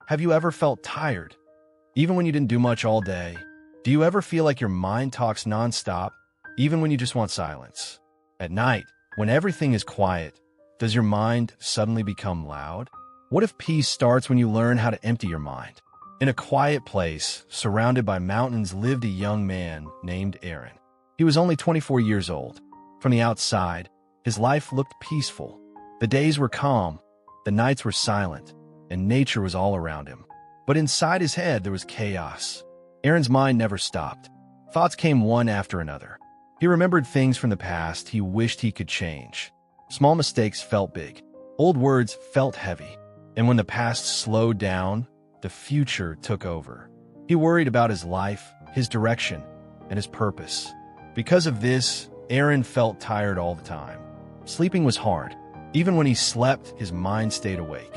Have you ever felt tired, even when you didn't do much all day? Do you ever feel like your mind talks nonstop, even when you just want silence? At night, when everything is quiet, does your mind suddenly become loud? What if peace starts when you learn how to empty your mind? In a quiet place, surrounded by mountains, lived a young man named Aaron. He was only 24 years old. From the outside, his life looked peaceful. The days were calm, the nights were silent, and nature was all around him. But inside his head, there was chaos. Aaron's mind never stopped. Thoughts came one after another. He remembered things from the past he wished he could change. Small mistakes felt big. Old words felt heavy. And when the past slowed down, the future took over. He worried about his life, his direction, and his purpose. Because of this, Aaron felt tired all the time. Sleeping was hard. Even when he slept, his mind stayed awake.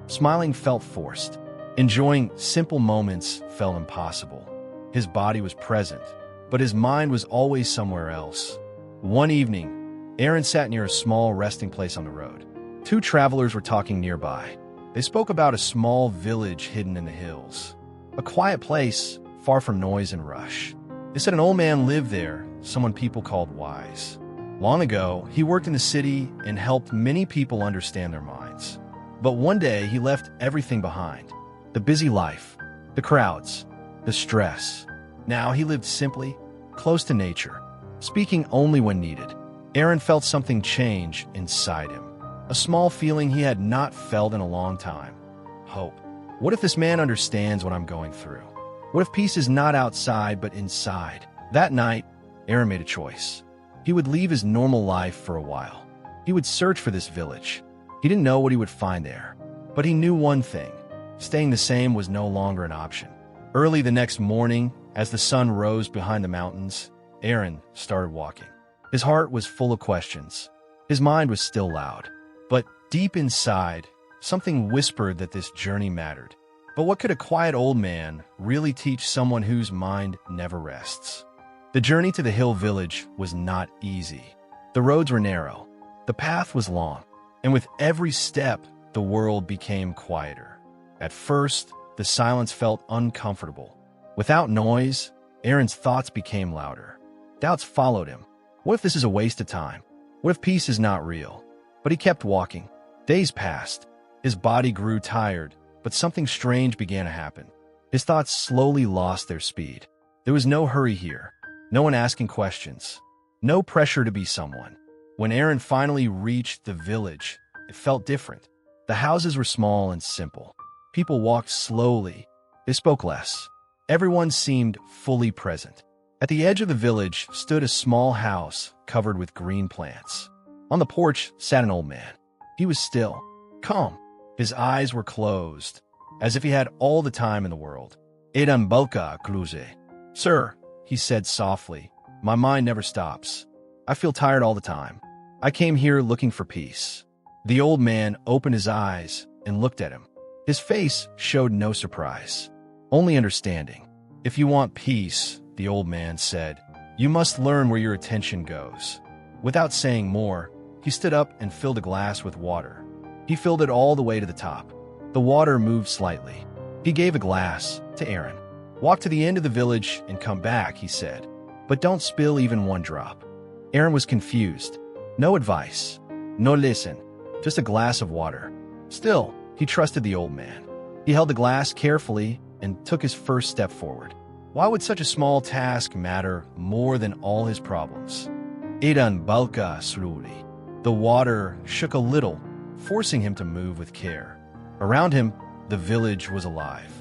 Smiling felt forced. Enjoying simple moments felt impossible. His body was present, but his mind was always somewhere else. One evening, Aaron sat near a small resting place on the road. Two travelers were talking nearby. They spoke about a small village hidden in the hills. A quiet place, far from noise and rush. They said an old man lived there, someone people called wise. Long ago, he worked in the city and helped many people understand their minds. But one day, he left everything behind. The busy life, the crowds, the stress. Now he lived simply, close to nature, speaking only when needed. Aaron felt something change inside him. A small feeling he had not felt in a long time. Hope. What if this man understands what I'm going through? What if peace is not outside but inside? That night, Aaron made a choice. He would leave his normal life for a while. He would search for this village. He didn't know what he would find there, but he knew one thing. Staying the same was no longer an option. Early the next morning, as the sun rose behind the mountains, Aaron started walking. His heart was full of questions. His mind was still loud. But deep inside, something whispered that this journey mattered. But what could a quiet old man really teach someone whose mind never rests? The journey to the hill village was not easy. The roads were narrow. The path was long. And with every step, the world became quieter. At first, the silence felt uncomfortable. Without noise, Aaron's thoughts became louder. Doubts followed him. What if this is a waste of time? What if peace is not real? But he kept walking. Days passed. His body grew tired, but something strange began to happen. His thoughts slowly lost their speed. There was no hurry here. No one asking questions. No pressure to be someone. When Aaron finally reached the village, it felt different. The houses were small and simple. People walked slowly. They spoke less. Everyone seemed fully present. At the edge of the village stood a small house covered with green plants. On the porch sat an old man. He was still, calm. His eyes were closed, as if he had all the time in the world. Edan bulka kluze. Sir, he said softly, my mind never stops. I feel tired all the time. I came here looking for peace. The old man opened his eyes and looked at him. His face showed no surprise, only understanding. If you want peace, the old man said, you must learn where your attention goes. Without saying more, he stood up and filled a glass with water. He filled it all the way to the top. The water moved slightly. He gave a glass to Aaron. Walk to the end of the village and come back, he said. But don't spill even one drop. Aaron was confused. No advice. No listen. Just a glass of water. Still, he trusted the old man. He held the glass carefully and took his first step forward. Why would such a small task matter more than all his problems? Edan balka slowly. The water shook a little, forcing him to move with care. Around him, the village was alive.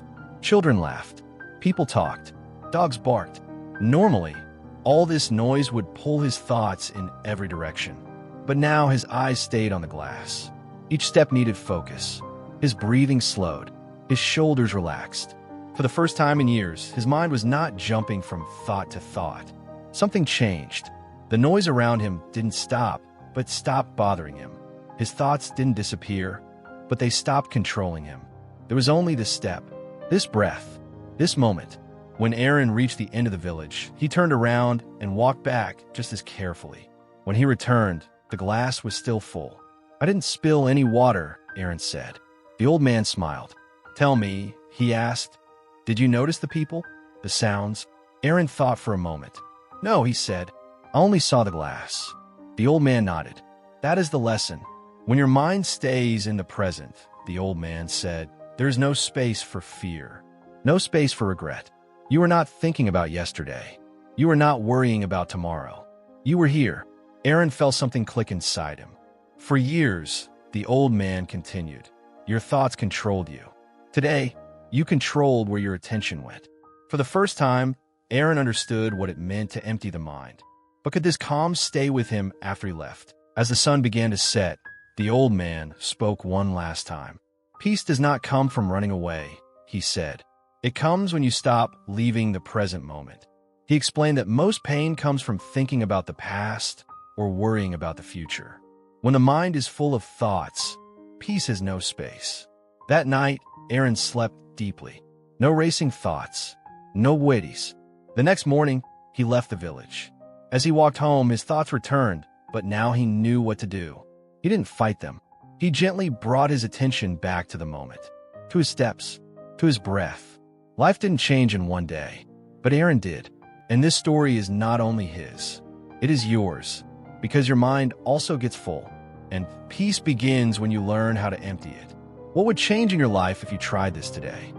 Children laughed. People talked. Dogs barked. Normally, all this noise would pull his thoughts in every direction. But now his eyes stayed on the glass. Each step needed focus. His breathing slowed. His shoulders relaxed. For the first time in years, his mind was not jumping from thought to thought. Something changed. The noise around him didn't stop, but stopped bothering him. His thoughts didn't disappear, but they stopped controlling him. There was only this step, this breath, this moment. When Aaron reached the end of the village, he turned around and walked back just as carefully. When he returned, the glass was still full. I didn't spill any water, Aaron said. The old man smiled. Tell me, he asked, did you notice the people? The sounds? Aaron thought for a moment. No, he said. I only saw the glass. The old man nodded. That is the lesson. When your mind stays in the present, the old man said, there is no space for fear. No space for regret. You are not thinking about yesterday. You are not worrying about tomorrow. You were here. Aaron felt something click inside him. For years, the old man continued, your thoughts controlled you. Today, you controlled where your attention went. For the first time, Aaron understood what it meant to empty the mind. But could this calm stay with him after he left? As the sun began to set, the old man spoke one last time. Peace does not come from running away, he said. It comes when you stop leaving the present moment. He explained that most pain comes from thinking about the past or worrying about the future. When the mind is full of thoughts, peace has no space. That night, Aaron slept deeply. No racing thoughts, no worries. The next morning, he left the village. As he walked home, his thoughts returned, but now he knew what to do. He didn't fight them. He gently brought his attention back to the moment, to his steps, to his breath. Life didn't change in one day, but Aaron did. And this story is not only his, it is yours, because your mind also gets full, and peace begins when you learn how to empty it. What would change in your life if you tried this today?